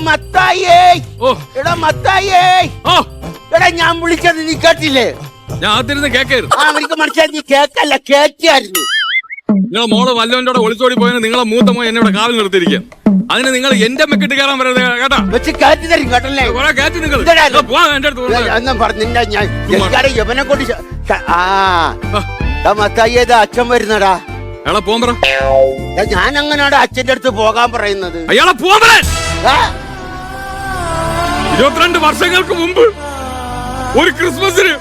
മത്തായേ, എടാ മത്തായേ, എടാ ഞാൻ വിളിച്ചത് നീ കേട്ടില്ലേ? ഞാൻ ആദ്യം കേക്കായിരുന്നു. അവർക്ക് മനസ്സിലായി, നീ കേക്കല്ല കേറ്റായിരുന്നു. നിങ്ങളെ മോള് വല്ലവന്റെ ഒളിച്ചോടി പോയതിന് നിങ്ങളെ മൂത്ത മോൻ എന്നെ ഇവിടെ കാവൽ നിർത്തിയിരിക്കുക. അതിന് നിങ്ങൾ എന്റെ മെക്കിട്ട് കയറാൻ വരരുത് കേട്ടാ. വെച്ച് കയറ്റി തരും കേട്ടല്ലേ? കയറ്റി നിങ്ങൾ യവനെ കൊണ്ട് മത്തായിയത് അച്ഛൻ വരുന്നടാ. അയാളെ പോകാൻ പറ. ഞാൻ അങ്ങനാണ് അച്ഛന്റെ അടുത്ത് പോകാൻ പറയുന്നത്. അയാളെ പോകാൻ പറ. 22 വർഷങ്ങൾക്ക് മുമ്പ് ഒരു ക്രിസ്മസിന്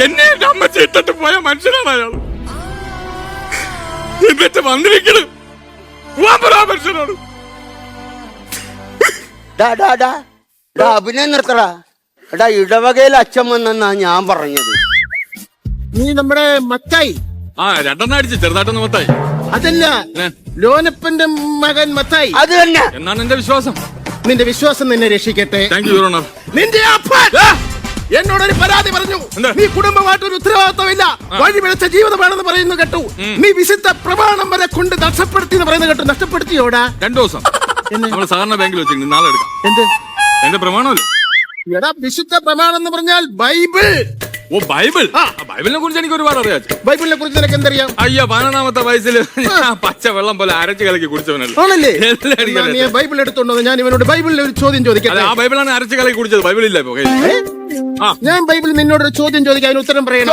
എന്നെ എന്റെ അമ്മച്ചി ഇട്ടിട്ട് പോയ മനുഷ്യനാണ് അയാൾ. എന്നിട്ട് വന്നിരിക്കണ് പോകാൻ പറ മനുഷ്യനാണ്. അഭിനയം നിർത്തടാ. എടാ ഇടവകയിൽ അച്ഛൻ വന്നെന്നാ ഞാൻ പറഞ്ഞത്. നീ നമ്മുടെ മത്തായി. രണ്ടെണ്ണം അടിച്ച് ചെറുതായിട്ടൊന്ന് മത്തായി. അതല്ല, ലോനപ്പന്റെ മകൻ മത്തായി. അത് തന്നെ എന്നാണ് എന്റെ വിശ്വാസം. നിന്റെ വിശ്വാസം നിന്നെ രക്ഷിക്കട്ടെ. Thank you your honour. നിന്റെ അപ്പൻ എന്നോടൊരു പരാതി പറഞ്ഞു. നീ കുടുംബമായിട്ടൊരു ഉത്തരവാദിത്വമില്ല, വഴിപിഴച്ച ജീവിതമാണെന്ന് പറയുന്നു കേട്ടു. നീ വിശുദ്ധ പ്രമാണം വരെ കൊണ്ട് നഷ്ടപ്പെടുത്തി എന്ന് പറയുന്നത് കേട്ടു. നഷ്ടപ്പെടുത്തിയോടാ? 2 ദിവസം നമ്മൾ സാധാരണ ബാങ്കിൽ വെച്ചിട്ടുണ്ട്. നാളെ എടുക്കാം. എന്ത് എന്റെ പ്രമാണമല്ലേ? എടാ വിശുദ്ധ പ്രമാണം എന്ന് പറഞ്ഞാൽ ബൈബിൾ. ഓ ബൈബിൾ. ബൈബിളിനെ കുറിച്ച് എനിക്ക് ഒരുപാട് അറിയാം. ബൈബിളിനെ കുറിച്ച് നിനക്ക് എന്തറിയാം? അയ്യോ 11ാമത്തെ വയസ്സിൽ പച്ച വെള്ളം പോലെ അരച്ച് കലക്കി കുടിച്ചവനല്ലേ. നീ ബൈബിൾ എടുത്തോണ്ടോ? ഞാൻ ഇവനോട് ബൈബിളിൽ ഒരു ചോദ്യം ചോദിക്കാം. ആ ബൈബിളാണ് അരച്ച് കലക്കി കുടിച്ചത്. ബൈബിൾ ഇല്ല. ഞാൻ ബൈബിളിൽ നിന്നോട് ഒരു ചോദ്യം ചോദിക്കാൻ, അതിന് ഉത്തരം പറയണം.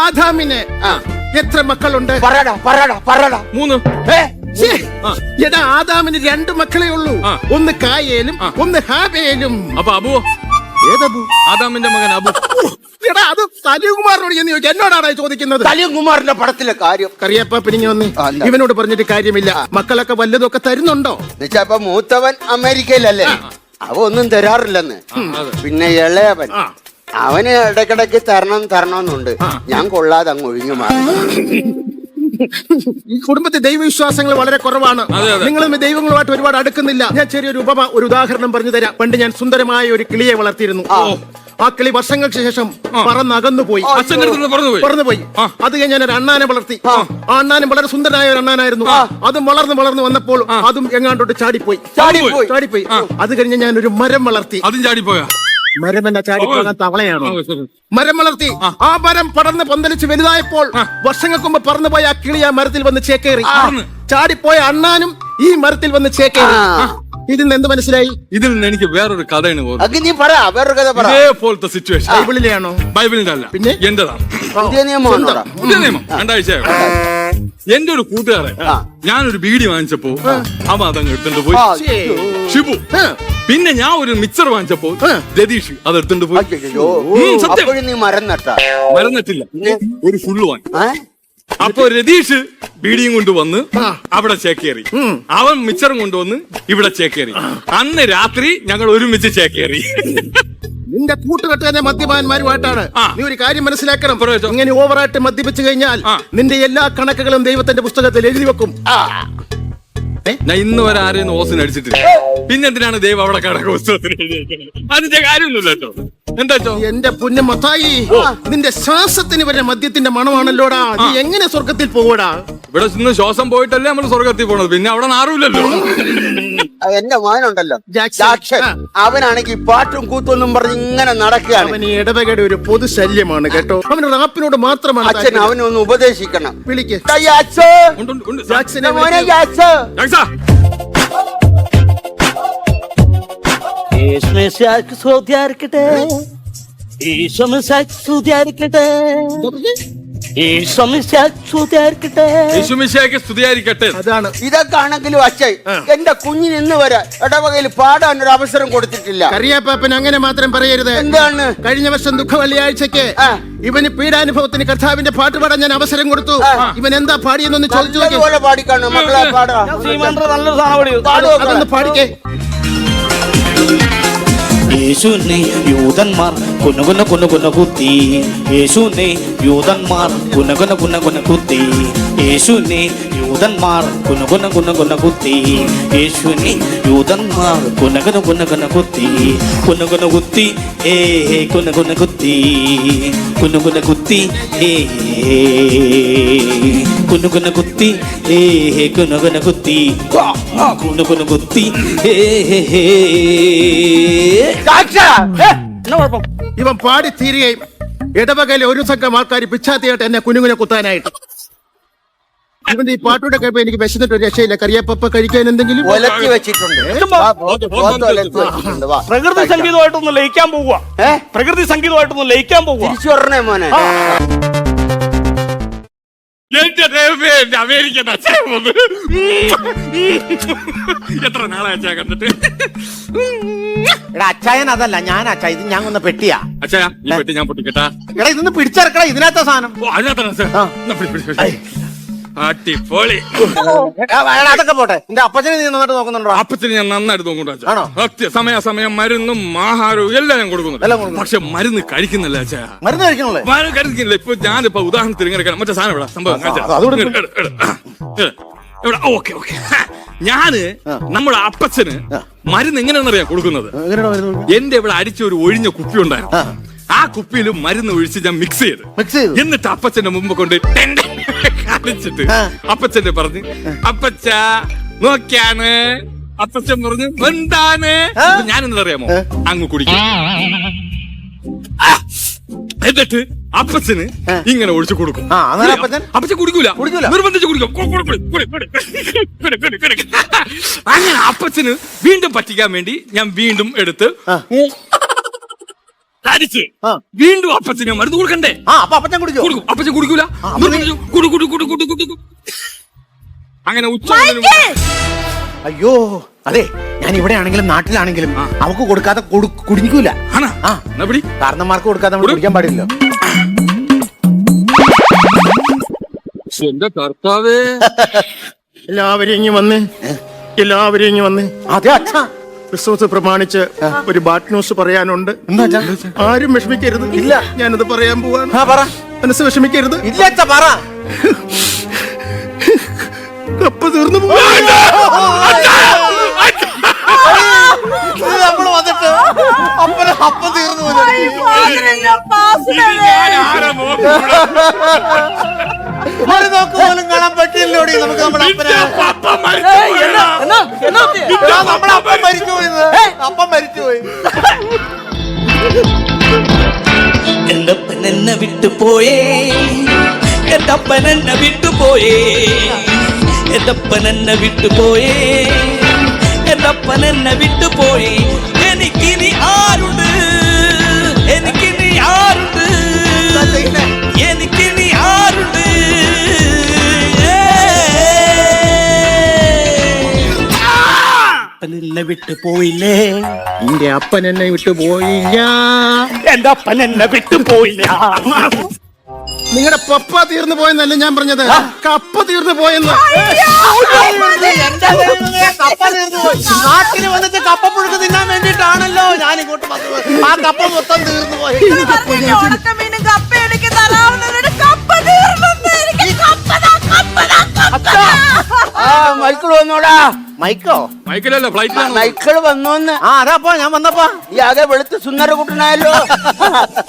ആദാമിന് എത്ര മക്കളുണ്ട്? 3. എടാ ആദാമിന് 2 മക്കളെ ഉള്ളൂ. ഒന്ന് കായേലും ഒന്ന് ഹാബേലും. അപ്പൊ അബുവോ? ഏതബു? ആദാമിന്റെ മകൻ അബു. എടാ അത് സലിംകുമാറിനോട് എന്ന് ചോദിച്ചു. എന്നോടാണ് ചോദിക്കുന്നത്. സലിംകുമാറിന്റെ പടത്തിലെ കാര്യം കറിയപ്പ പിന്നെ വന്ന് ഇവനോട് പറഞ്ഞിട്ട് കാര്യമില്ല. മക്കളൊക്കെ വല്ലതൊക്കെ തരുന്നുണ്ടോ? ഇപ്പൊ മൂത്തവൻ അമേരിക്കയിലല്ലേ, അവ ഒന്നും തരാറില്ലെന്ന്. പിന്നെ ഇളയവൻ അവന് ഇടക്കിടക്ക് തരണമെന്നുണ്ട്. ഞാൻ കൊള്ളാതെ അങ്ങ് ഒഴിഞ്ഞു മാറി. ഈ കുടുംബത്തിൽ ദൈവവിശ്വാസങ്ങൾ വളരെ കുറവാണ്. നിങ്ങളും ദൈവങ്ങളുമായിട്ട് ഒരുപാട് അടുക്കുന്നില്ല. ഞാൻ ചെറിയൊരു ഒരു ഉദാഹരണം പറഞ്ഞു തരാം. പണ്ട് ഞാൻ സുന്ദരമായ ഒരു കിളിയെ വളർത്തിയിരുന്നു. ആ കിളി വർഷങ്ങൾക്ക് ശേഷം പറന്നകന്നു പോയി. പറന്നുപോയി. അത് കഴിഞ്ഞ് ഞാൻ ഒരു അണ്ണാനെ വളർത്തി. ആ അണ്ണാനും വളരെ സുന്ദരനായ ഒരു അണ്ണാനായിരുന്നു. അതും വളർന്ന് വന്നപ്പോൾ അതും എങ്ങാണ്ടോട്ട് ചാടിപ്പോയി. അത് കഴിഞ്ഞ് ഞാൻ ഒരു മരം വളർത്തി. അതും ചാടിപ്പോയ മരം എന്നെ ചാടിപ്പോകാൻ തവളയാണോ? മരം വളർത്തി. ആ മരം പടർന്ന് പന്തലിച്ച് വലുതായപ്പോൾ വർഷങ്ങൾക്ക് മുമ്പ് പറന്നുപോയ ആ കിളി ആ മരത്തിൽ വന്ന് ചേക്കേറി. ചാടിപ്പോയ അണ്ണാനും ഈ മരത്തിൽ വന്ന് ചേക്കേറി. ഇതിൽ നിന്ന് എന്ത് മനസ്സിലായി? ഇതിൽ നിന്ന് എനിക്ക് വേറൊരു കഥയാണ് പോകുന്നത്. സിറ്റുവേഷൻ ബൈബിളിലെയാണോ? ബൈബിളിന്റെ അല്ല, പിന്നെ എന്റേതാണ്. പുതിയ നിയമം 2007. എന്റെ ഒരു കൂട്ടുകാരൻ ഞാനൊരു ബീഡി വാങ്ങിച്ചപ്പോ അവ അതങ്ങ് എടുത്തോണ്ട് പോയി. ഷിബു. പിന്നെ ഞാൻ ഒരു മിക്സർ വാങ്ങിച്ചപ്പോ രതീഷ് അത് എടുത്തോണ്ട് പോയി. മരം നട്ടില്ല, ഒരു ഫുള്ള് വാങ്ങി. അപ്പൊ രതീഷ് ബീഡിയും കൊണ്ടുവന്ന് അവിടെ ചേക്കേറി. അവൻ മിച്ചറും കൊണ്ടുവന്ന് ഇവിടെ ചേക്കേറി. അന്ന് രാത്രി ഞങ്ങൾ ഒരുമിച്ച് ചേക്കേറി. നിന്റെ കൂട്ടുകെട്ടുകാരെ മദ്യപാന്മാരുമായിട്ടാണ്. നീ ഒരു കാര്യം മനസ്സിലാക്കണം. ഇങ്ങനെ ഓവറായിട്ട് മദ്യപിച്ചു കഴിഞ്ഞാൽ നിന്റെ എല്ലാ കണക്കുകളും ദൈവത്തിന്റെ പുസ്തകത്തിൽ എഴുതി വെക്കും. ഞാൻ ഇന്ന് വരെ ആരെയും ഓസിന് അടിച്ചിട്ടില്ല. പിന്നെന്തിനാണ് ദൈവം അവിടെ കണക്ക് പുസ്തകത്തിന് എഴുതിയിരിക്കുന്നത്? അതിന്റെ കാര്യമൊന്നുമില്ല കേട്ടോ. എന്താ എന്റെ പുണ്യ മത്തായി, നിന്റെ ശ്വാസത്തിന് വരെ മദ്യത്തിന്റെ മണമാണല്ലോടാ. നീ എങ്ങനെ സ്വർഗത്തിൽ പോവടാ? ഇവിടെ നിന്ന് ശ്വാസം പോയിട്ടല്ലേ നമ്മൾ സ്വർഗത്തിൽ പോണത്. പിന്നെ അവിടെ നാറുമില്ലല്ലോ. എന്റെ മോനുണ്ടല്ലോ ജാക്ഷൻ, അവനാണെങ്കിൽ പാട്ടും കൂത്തൊന്നും പറഞ്ഞ് ഇങ്ങനെ നടക്കുകയാണ്. അവൻ ഈ ഇടവകയുടെ ഒരു പൊതു ശല്യമാണ് കേട്ടോ. അവന് റാപ്പിനോട് മാത്രമാണ്. അച്ഛൻ അവനൊന്ന് ഉപദേശിക്കണം. വിളിക്ക്. അതാണ്. ഇതൊക്കെ ആണെങ്കിലും അച്ഛൻ എന്റെ കുഞ്ഞിന് ഇന്ന് വരെ ഇടവകയിൽ പാടാൻ ഒരു അവസരം കൊടുത്തിട്ടില്ല. കറിയാപ്പാപ്പൻ അങ്ങനെ മാത്രം പറയരുത്. എന്താണ്? കഴിഞ്ഞ വർഷം ദുഃഖ വെള്ളിയാഴ്ചക്ക് ഇവന് പീഡാനുഭവത്തിന് കർത്താവിന്റെ പാട്ട് പാടാൻ ഞാൻ അവസരം കൊടുത്തു. ഇവൻ എന്താ പാടിയെന്നൊന്ന് ചോദിച്ചു. പാടിക്കാണോ മക്കളെ? അതൊന്ന് പാടിക്കേ. യേശുവിനെ യൂതന്മാർ കുന്നുകുന്ന കുത്തി. യേശുവിനെ യൂതന്മാർ കുന്നുകുന്ന കുത്തി. യേശുവിനെ യൂതന്മാർ കുനുകുന കുനുകുന കുത്തി. യേശുവിനെ യൂതന്മാർ കുനകുന കുനുകുന കുത്തി. കുനുകുന കുത്തി കുനുകുന കുത്തി. കുനുകുന കുത്തി കുനുകുന കുത്തി കുനുകുന കുത്തി. കുനുകുന കുത്തി. എന്നാ കുഴപ്പം? ഇവൻ പാടി തീരുകയും ഇടവകയിലെ ഒരു സംഘം ആൾക്കാർ പിച്ചാത്തിയായിട്ട് എന്നെ കുനുകുനെ കുത്താനായിട്ട്. ഇവന്റെ ഈ പാട്ടൂടെ കേൾപ്പോ എനിക്ക് വിശന്നിട്ട് ഒരു രക്ഷയില്ല. കറിയപ്പ കഴിക്കാൻ എന്തെങ്കിലും ഒലത്തി വെച്ചിട്ടുണ്ട്. ഒലത്തി വെച്ചിട്ടുണ്ട്. വാ. പ്രകൃതി സംഗീതമായിട്ടൊന്ന് ലയിക്കാൻ പോവുക. പ്രകൃതി സംഗീതമായിട്ടൊന്ന് ലയിക്കാൻ പോവുക. തിരിച്ചു പറഞ്ഞേ മോനെ. എന്റെ ദൈവമേ, എന്റെ അമേരിക്കൻ അച്ഛൻ വന്നു. എത്ര നാളെ അച്ഛാ കണ്ടിട്ട്. എടാ അച്ചായൻ അതല്ല, ഞാൻ അച്ചായ. ഇത് ഞാൻ കൊന്ന പെട്ടിയാ. അച്ഛാ ഈ പെട്ടി ഞാൻ പൊട്ടിക്കട്ടാ. എടാ ഇതൊന്ന് പിടിച്ചെടുക്കടാ, ഇതിനകത്ത സാധനം. ഓ അതിനകത്താണ് അച്ഛാ. അടിപൊളി. അതൊക്കെ പോട്ടെ. എന്റെ അപ്പച്ചനെ നീ നന്നായിട്ട് നോക്കുന്നുണ്ടോ? അപ്പത്തിന് ഞാൻ നന്നായിട്ട് നോക്കുന്നുണ്ട് ആണോ? അച്ഛാ. സമയാസമയം മരുന്നും ആഹാരവും എല്ലാം ഞാൻ കൊടുക്കുന്നുണ്ട്. പക്ഷെ മരുന്ന് കഴിക്കുന്നില്ല അച്ഛാ. മരുന്ന് കഴിക്കണല്ലേ? മരുന്ന് കഴിക്കുന്നില്ല. ഇപ്പൊ ഞാനിപ്പോ ഉദാഹരണത്തിന് ഇങ്ങനെ മറ്റേ സാധനം ഇവിടെ സംഭവം ഓക്കെ ഓക്കെ. ഞാന് നമ്മുടെ അപ്പച്ചന് മരുന്ന് എങ്ങനെയാണെന്നറിയാം കൊടുക്കുന്നത്. എന്റെ ഇവിടെ അടിച്ച ഒരു ഒഴിഞ്ഞ കുപ്പി ഉണ്ടായിരുന്നു. ആ കുപ്പിയിൽ മരുന്ന് ഒഴിച്ച് ഞാൻ മിക്സ് ചെയ്ത് എന്നിട്ട് അപ്പച്ചന്റെ മുമ്പ് കൊണ്ട് കാണിച്ചിട്ട് അപ്പച്ചന്റെ പറഞ്ഞ് അപ്പച്ച നോക്കിയാണ്. അപ്പച്ചൻ പറഞ്ഞു എന്താണ്? ഞാനെന്താ അറിയാമോ, അങ്ങ് കുടിക്കും. എന്നിട്ട് അപ്പച്ചന് ഇങ്ങനെ ഒഴിച്ചു കൊടുക്കും. അപ്പച്ചൻ കുടിക്കൂല, നിർബന്ധിച്ച് കുടിക്കും. അങ്ങനെ അപ്പച്ചന് വീണ്ടും പറ്റിക്കാൻ വേണ്ടി ഞാൻ വീണ്ടും എടുത്ത് അടിച്ച് വീണ്ടും അപ്പച്ചന് ഞാൻ മരുന്ന് കൊടുക്കണ്ടേ? അപ്പച്ചൻ കുടിക്കും. അപ്പച്ചൻ കുടിക്കൂല, അങ്ങനെ ഉച്ച. അയ്യോ അതെ, ഞാൻ ഇവിടെ ആണെങ്കിലും നാട്ടിലാണെങ്കിലും അവക്ക് കൊടുക്കാതെ കുടിക്കൂല. കാരണന്മാർക്ക് കൊടുക്കാതെ നമ്മൾ കുടിക്കാൻ പാടില്ല. എന്റെ കർത്താവേ. എല്ലാവരും ഇങ്ങി വന്ന് അതെ അച്ഛാ, ക്രിസ്മസ് പ്രമാണിച്ച് ഒരു ബാഡ് ന്യൂസ് പറയാനുണ്ട്. ആരും വിഷമിക്കരുത്. ഇല്ല, ഞാനത് പറയാൻ പോവാണ്. മനസ്സ് വിഷമിക്കരുത്. ഇല്ല അച്ഛാ, പറ. കപ്പ തീർന്നു പോവാ. നമ്മൾ വന്നിട്ട് അപ്പ തീർന്നു നോക്ക് പോലും കാണാൻ പറ്റില്ലോടി നമുക്ക്. നമ്മുടെ അപ്പം മരിച്ചുപോയി. അപ്പം മരിച്ചുപോയി. എന്റെ അപ്പൻ എന്നെ വിട്ടുപോയേ. എന്റെ അപ്പൻ എന്നെ വിട്ടുപോയേ. എന്റെ അപ്പൻ എന്നെ വിട്ടുപോയേ. എന്റെ അപ്പൻ എന്നെ വിട്ടുപോയി. എനിക്കിനി ആരുണ്ട്? എനിക്കിനി ആരുണ്ട്? എനിക്കിനി ആരുണ്ട്? അപ്പൻ എന്നെ വിട്ടുപോയില്ലേ. എന്റെ അപ്പൻ എന്നെ വിട്ടുപോയില്ല. എന്റെ അപ്പൻ എന്നെ വിട്ടുപോയില്ല. നിങ്ങളുടെ പപ്പ തീർന്നു പോയെന്നല്ല ഞാൻ പറഞ്ഞത്, കപ്പ തീർന്നു പോയെന്ന്. നാട്ടിൽ വന്നിട്ട് കപ്പ പുഴുക്ക് തിന്നാൻ വേണ്ടിട്ടാണല്ലോ ഞാൻ ഇങ്ങോട്ട് വന്നത്. ആ കപ്പ മൊത്തം തീർന്നു പോയി. മൈക്കിൾ വന്നോടാ. മൈക്കോ? മൈക്കിളല്ല, ഫ്ലൈറ്റിലാണ്. മൈക്കിൾ വന്നോന്ന്. അതാപ്പോ ഞാൻ വന്നപ്പോ ഈ ആകെ വെളുത്ത് സുന്ദര കുട്ടനായല്ലോ.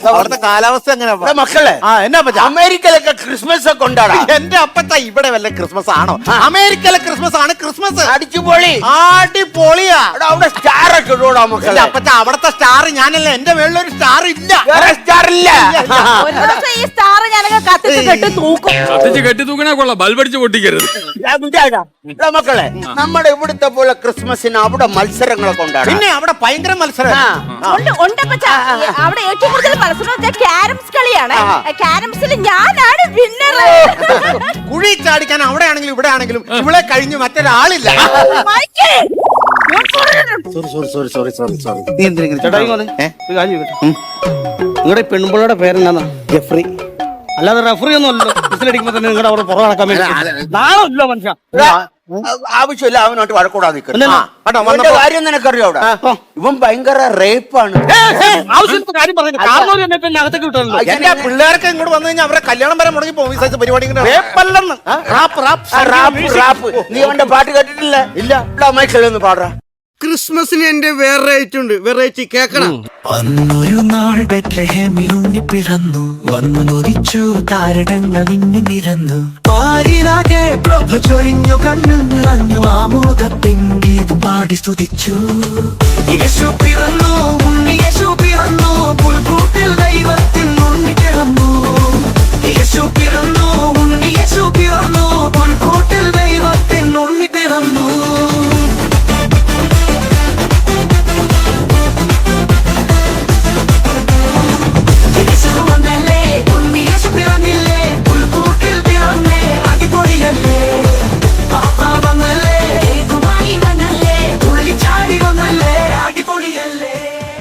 അവിടുത്തെ കാലാവസ്ഥ എങ്ങനെ മക്കളെ? എന്നാ പറ്റാ? അമേരിക്കയിലൊക്കെ ക്രിസ്മസ് ഒക്കെ ഉണ്ടാടാ. എന്റെ അപ്പച്ച ഇവിടെ വല്ല ക്രിസ്മസ് ആണോ? അമേരിക്കയിലെ ക്രിസ്മസ് ആണ് ക്രിസ്മസ്. അടിച്ചുപൊളി. അടിപൊളിയാ. അവിടെ സ്റ്റാർ ഒക്കെ ഇടൂടാ മക്കളെ. അപ്പച്ച അവിടത്തെ സ്റ്റാർ ഞാനല്ല. എന്റെ മേളിലൊരു സ്റ്റാർ ഇല്ല. വേറെ സ്റ്റാർ ഇല്ല. ഈ സ്റ്റാർ ഞാനൊക്കെ കത്തിച്ച് കെട്ടി തൂക്കും. കത്തിച്ച് കെട്ടി തൂക്കണേ കൊള്ളാം, ബൾബടിച്ച് പൊട്ടിക്കരുത്. മക്കളെ, നമ്മുടെ ഇവിടുത്തെ പോലെ ക്രിസ്മസിന് അവിടെ മത്സരങ്ങളൊക്കെ ഉണ്ടാകും. പിന്നെ അവിടെ ഭയങ്കര മത്സരം. അവിടെ ഏറ്റവും കൂടുതൽ മത്സരം ക്യാരംസ് കളിയാണ്. ക്യാരംസിൽ ഞാനാണ് വിന്നർ. കുഴി ചാടിക്കാൻ അവിടെ ആണെങ്കിലും ഇവിടെ ആണെങ്കിലും ഇവിടെ കഴിഞ്ഞ് മറ്റൊരാളില്ല. നിങ്ങളുടെ പെൺപിള്ളയുടെ പേരെന്താ? ജെഫ്രി. അല്ലാതെ റെഫറി ഒന്നും അല്ലല്ലോ. വിസിലടിക്കുമ്പോ തന്നെ നിങ്ങളുടെ അവിടെ പുറകെ നടക്കാൻ വേണ്ടി നാളല്ലോ മനുഷ്യ. ആവശ്യമില്ല അവനോട്ട് വഴക്കൂടാ നിൽക്കുന്നത് അല്ലല്ലോ. കേട്ടോ, അവന്റെ കാര്യം നിനക്കറിയോ അവിടെ ഇവൻ ഭയങ്കര റേപ്പാണ് ആവശ്യത്തിന് കാര്യം പറഞ്ഞു കാരണവര് എന്നെ പിന്നെ അകത്തേക്ക് വിട്ടല്ലോ. എന്റെ പിള്ളേർക്ക് ഇങ്ങോട്ട് വന്നു കഴിഞ്ഞാൽ അവരെ കല്യാണം വരെ മുടങ്ങി പോകും ഈ സൈസ് പരിപാടി ഇങ്ങനെ. റേപ്പല്ലെന്ന്. Rap, rap. റാപ്പ് നീ അവന്റെ പാട്ട് കേട്ടിട്ടില്ല ഇല്ല മൈക്കിലൊന്ന് പാടാ. ക്രിസ്മസിന് എന്റെ വെറൈറ്റി ഉണ്ട്, വെറൈറ്റി കേക്കണം. വന്നൊരു നാൾ ബെത്ലഹേമിലുണ്ണി പിറന്നു, വന്നുദിച്ചു താരകങ്ങൾ മിന്നി നിരന്നു, പാരിലാകെ പ്രഭ ചൊരിഞ്ഞു കണ്ണു നിറഞ്ഞു, ആമോദ പെങ്കീത് പാടി സ്തുതിച്ചു. യേശു പിറന്നു